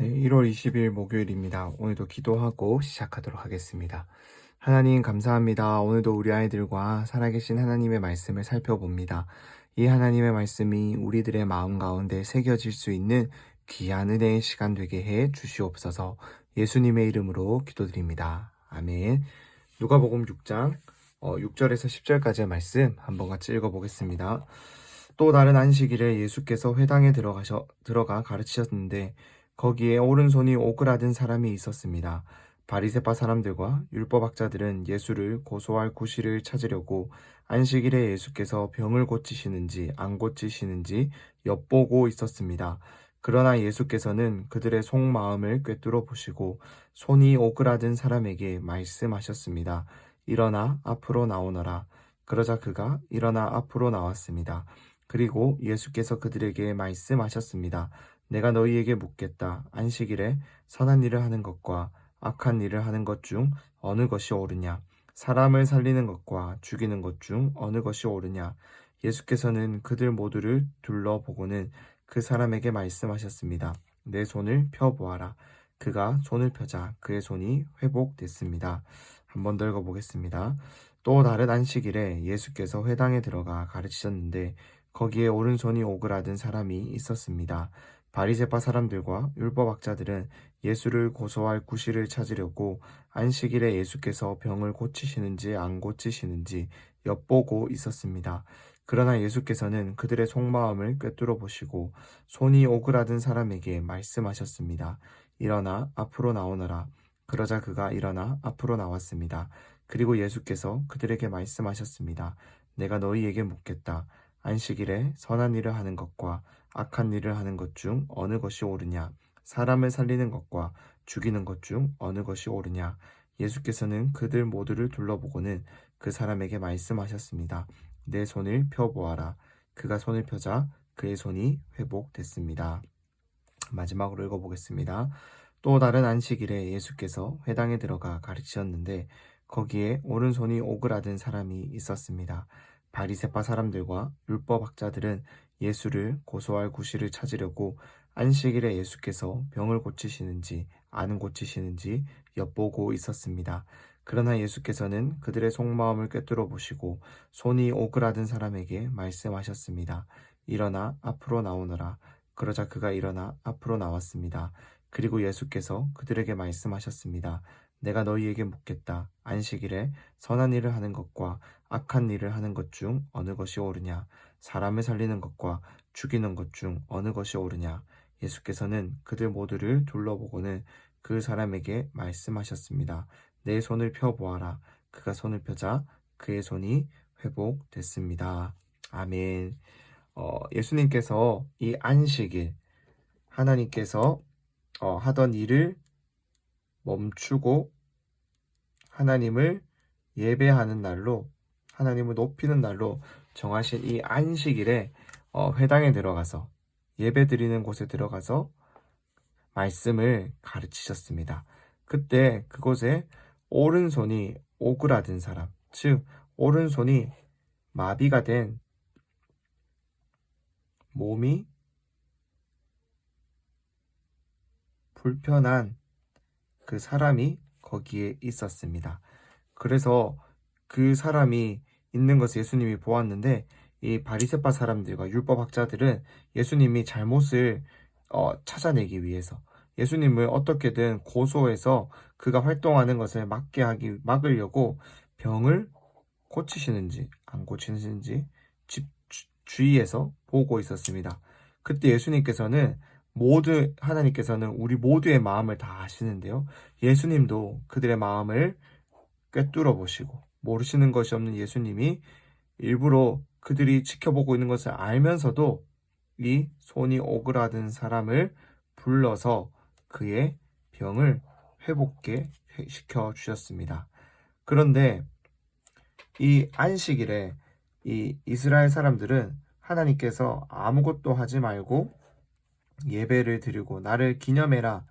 네, 1월 20일 목요일입니다. 오늘도 기도하고 시작하도록 하겠습니다. 하나님 감사합니다. 오늘도 우리 아이들과 살아계신 하나님의 말씀을 살펴봅니다. 이 하나님의 말씀이 우리들의 마음 가운데 새겨질 수 있는 귀한 은혜의 시간 되게 해 주시옵소서. 예수님의 이름으로 기도드립니다. 아멘. 누가복음 6장 6절에서 10절까지의 말씀 한번 같이 읽어보겠습니다. 또 다른 안식일에 예수께서 회당에 들어가 가르치셨는데 거기에 오른손이 오그라든 사람이 있었습니다. 바리새파 사람들과 율법학자들은 예수를 고소할 구실을 찾으려고 안식일에 예수께서 병을 고치시는지 안 고치시는지 엿보고 있었습니다. 그러나 예수께서는 그들의 속마음을 꿰뚫어 보시고 손이 오그라든 사람에게 말씀하셨습니다. 일어나 앞으로 나오너라. 그러자 그가 일어나 앞으로 나왔습니다. 그리고 예수께서 그들에게 말씀하셨습니다. 내가 너희에게 묻겠다. 안식일에 선한 일을 하는 것과 악한 일을 하는 것 중 어느 것이 옳으냐? 사람을 살리는 것과 죽이는 것 중 어느 것이 옳으냐? 예수께서는 그들 모두를 둘러보고는 그 사람에게 말씀하셨습니다. 내 손을 펴보아라. 그가 손을 펴자 그의 손이 회복됐습니다. 한 번 더 읽어보겠습니다. 또 다른 안식일에 예수께서 회당에 들어가 가르치셨는데 거기에 오른손이 오그라든 사람이 있었습니다. 바리새파 사람들과 율법학자들은 예수를 고소할 구실을 찾으려고 안식일에 예수께서 병을 고치시는지 안 고치시는지 엿보고 있었습니다. 그러나 예수께서는 그들의 속마음을 꿰뚫어 보시고 손이 오그라든 사람에게 말씀하셨습니다. 일어나 앞으로 나오너라. 그러자 그가 일어나 앞으로 나왔습니다. 그리고 예수께서 그들에게 말씀하셨습니다. 내가 너희에게 묻겠다. 안식일에 선한 일을 하는 것과 악한 일을 하는 것 중 어느 것이 옳으냐? 사람을 살리는 것과 죽이는 것 중 어느 것이 옳으냐? 예수께서는 그들 모두를 둘러보고는 그 사람에게 말씀하셨습니다. 내 손을 펴보아라. 그가 손을 펴자 그의 손이 회복됐습니다. 마지막으로 읽어보겠습니다. 또 다른 안식일에 예수께서 회당에 들어가 가르치셨는데 거기에 오른손이 오그라든 사람이 있었습니다. 바리새파 사람들과 율법학자들은 예수를 고소할 구실을 찾으려고 안식일에 예수께서 병을 고치시는지 안 고치시는지 엿보고 있었습니다. 그러나 예수께서는 그들의 속마음을 꿰뚫어 보시고 손이 오그라든 사람에게 말씀하셨습니다. 일어나 앞으로 나오너라. 그러자 그가 일어나 앞으로 나왔습니다. 그리고 예수께서 그들에게 말씀하셨습니다. 내가 너희에게 묻겠다. 안식일에 선한 일을 하는 것과 악한 일을 하는 것 중 어느 것이 옳으냐? 사람을 살리는 것과 죽이는 것 중 어느 것이 옳으냐? 예수께서는 그들 모두를 둘러보고는 그 사람에게 말씀하셨습니다. 내 손을 펴보아라. 그가 손을 펴자 그의 손이 회복됐습니다. 아멘. 예수님께서 이 안식일 하나님께서 하던 일을 멈추고 하나님을 예배하는 날로 하나님을 높이는 날로 정하신 이 안식일에 회당에 들어가서 예배 드리는 곳에 들어가서 말씀을 가르치셨습니다. 그때 그곳에 오른손이 오그라든 사람, 즉 오른손이 마비가 된 몸이 불편한 그 사람이 거기에 있었습니다. 그래서 그 사람이 있는 것을 예수님이 보았는데 이 바리새파 사람들과 율법학자들은 예수님이 잘못을 찾아내기 위해서 예수님을 어떻게든 고소해서 그가 활동하는 것을 막으려고 병을 고치시는지 안 고치시는지 주위에서 보고 있었습니다. 그때 예수님께서는 하나님께서는 우리 모두의 마음을 다 아시는데요. 예수님도 그들의 마음을 꿰뚫어 보시고 모르시는 것이 없는 예수님이 일부러 그들이 지켜보고 있는 것을 알면서도 이 손이 오그라든 사람을 불러서 그의 병을 회복게 시켜 주셨습니다. 그런데 이 안식일에 이 이스라엘 사람들은 하나님께서 아무것도 하지 말고 예배를 드리고 나를 기념해라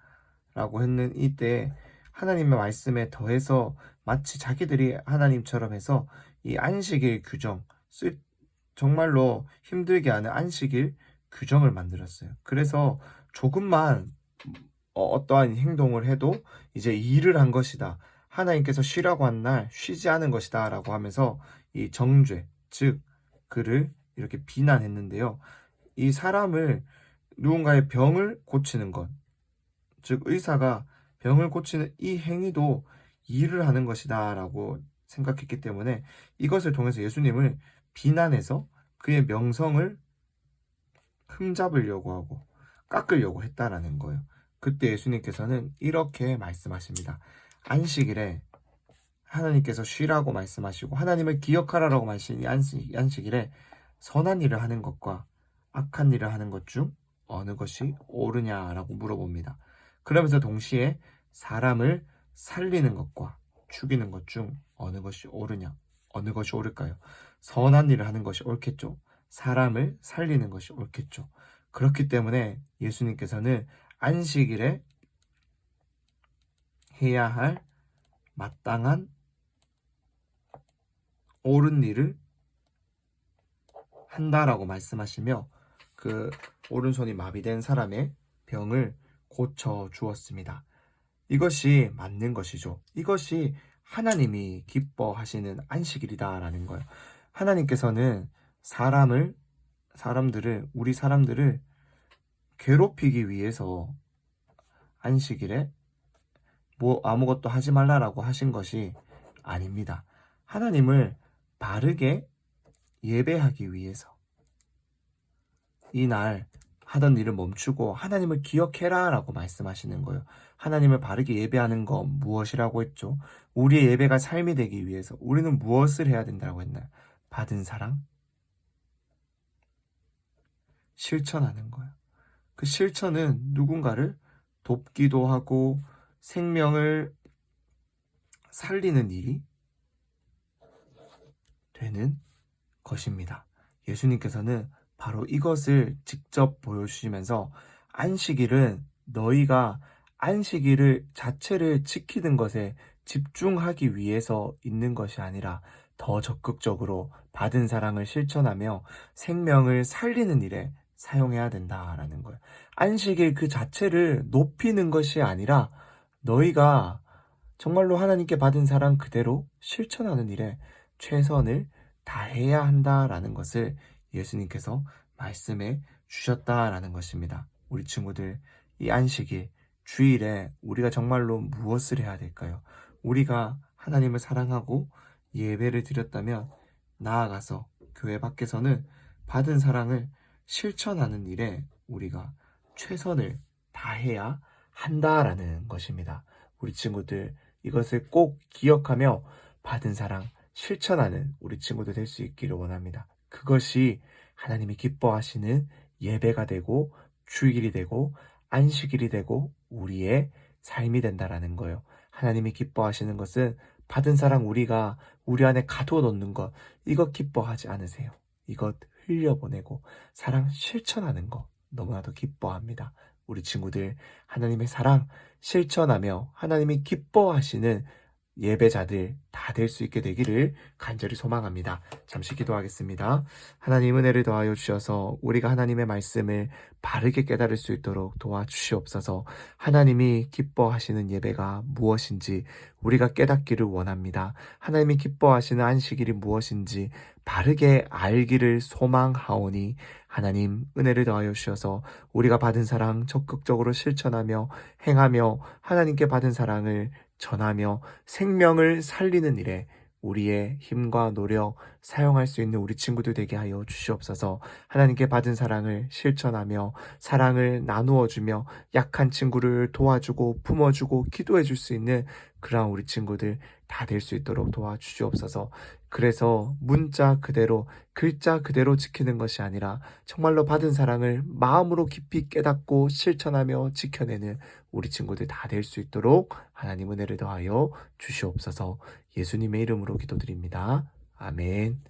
라고 했는 이때 하나님의 말씀에 더해서 마치 자기들이 하나님처럼 해서 이 안식일 규정, 정말로 힘들게 하는 안식일 규정을 만들었어요. 그래서 조금만 어떠한 행동을 해도 이제 일을 한 것이다. 하나님께서 쉬라고 한 날 쉬지 않은 것이다 라고 하면서 이 정죄, 즉 그를 이렇게 비난했는데요. 이 사람을 누군가의 병을 고치는 것, 즉 의사가 병을 고치는 이 행위도 일을 하는 것이다 라고 생각했기 때문에 이것을 통해서 예수님을 비난해서 그의 명성을 흠잡으려고 하고 깎으려고 했다라는 거예요. 그때 예수님께서는 이렇게 말씀하십니다. 안식일에 하나님께서 쉬라고 말씀하시고 하나님을 기억하라고 말씀하신 이 안식일에 선한 일을 하는 것과 악한 일을 하는 것 중 어느 것이 옳으냐라고 물어봅니다. 그러면서 동시에 사람을 살리는 것과 죽이는 것 중 어느 것이 옳으냐, 어느 것이 옳을까요? 선한 일을 하는 것이 옳겠죠. 사람을 살리는 것이 옳겠죠. 그렇기 때문에 예수님께서는 안식일에 해야 할 마땅한 옳은 일을 한다라고 말씀하시며 그 오른손이 마비된 사람의 병을 고쳐 주었습니다. 이것이 맞는 것이죠. 이것이 하나님이 기뻐하시는 안식일이다라는 거예요. 하나님께서는 우리 사람들을 괴롭히기 위해서 안식일에 아무것도 하지 말라라고 하신 것이 아닙니다. 하나님을 바르게 예배하기 위해서 이날 하던 일을 멈추고 하나님을 기억해라 라고 말씀하시는 거예요. 하나님을 바르게 예배하는 건 무엇이라고 했죠? 우리의 예배가 삶이 되기 위해서 우리는 무엇을 해야 된다고 했나요? 받은 사랑? 실천하는 거예요. 그 실천은 누군가를 돕기도 하고 생명을 살리는 일이 되는 것입니다. 예수님께서는 바로 이것을 직접 보여주시면서 안식일은 너희가 안식일을 자체를 지키는 것에 집중하기 위해서 있는 것이 아니라 더 적극적으로 받은 사랑을 실천하며 생명을 살리는 일에 사용해야 된다라는 거예요. 안식일 그 자체를 높이는 것이 아니라 너희가 정말로 하나님께 받은 사랑 그대로 실천하는 일에 최선을 다해야 한다라는 것을 예수님께서 말씀해 주셨다라는 것입니다. 우리 친구들, 이 안식일, 주일에 우리가 정말로 무엇을 해야 될까요? 우리가 하나님을 사랑하고 예배를 드렸다면 나아가서 교회 밖에서는 받은 사랑을 실천하는 일에 우리가 최선을 다해야 한다라는 것입니다. 우리 친구들 이것을 꼭 기억하며 받은 사랑 실천하는 우리 친구들 될 수 있기를 원합니다. 그것이 하나님이 기뻐하시는 예배가 되고 주일이 되고 안식일이 되고 우리의 삶이 된다라는 거예요. 하나님이 기뻐하시는 것은 받은 사랑 우리가 우리 안에 가둬 놓는 것, 이것 기뻐하지 않으세요. 이것 흘려보내고 사랑 실천하는 것 너무나도 기뻐합니다. 우리 친구들 하나님의 사랑 실천하며 하나님이 기뻐하시는 예배자들 다 될 수 있게 되기를 간절히 소망합니다. 잠시 기도하겠습니다. 하나님 은혜를 더하여 주셔서 우리가 하나님의 말씀을 바르게 깨달을 수 있도록 도와주시옵소서. 하나님이 기뻐하시는 예배가 무엇인지 우리가 깨닫기를 원합니다. 하나님이 기뻐하시는 안식일이 무엇인지 바르게 알기를 소망하오니 하나님 은혜를 더하여 주셔서 우리가 받은 사랑 적극적으로 실천하며 행하며 하나님께 받은 사랑을 전하며 생명을 살리는 일에 우리의 힘과 노력 사용할 수 있는 우리 친구들 되게 하여 주시옵소서. 하나님께 받은 사랑을 실천하며 사랑을 나누어 주며 약한 친구를 도와주고 품어주고 기도해 줄 수 있는 그러한 우리 친구들 다 될 수 있도록 도와주시옵소서. 그래서 문자 그대로 글자 그대로 지키는 것이 아니라 정말로 받은 사랑을 마음으로 깊이 깨닫고 실천하며 지켜내는 우리 친구들 다 될 수 있도록 하나님 은혜를 더하여 주시옵소서. 예수님의 이름으로 기도드립니다. 아멘.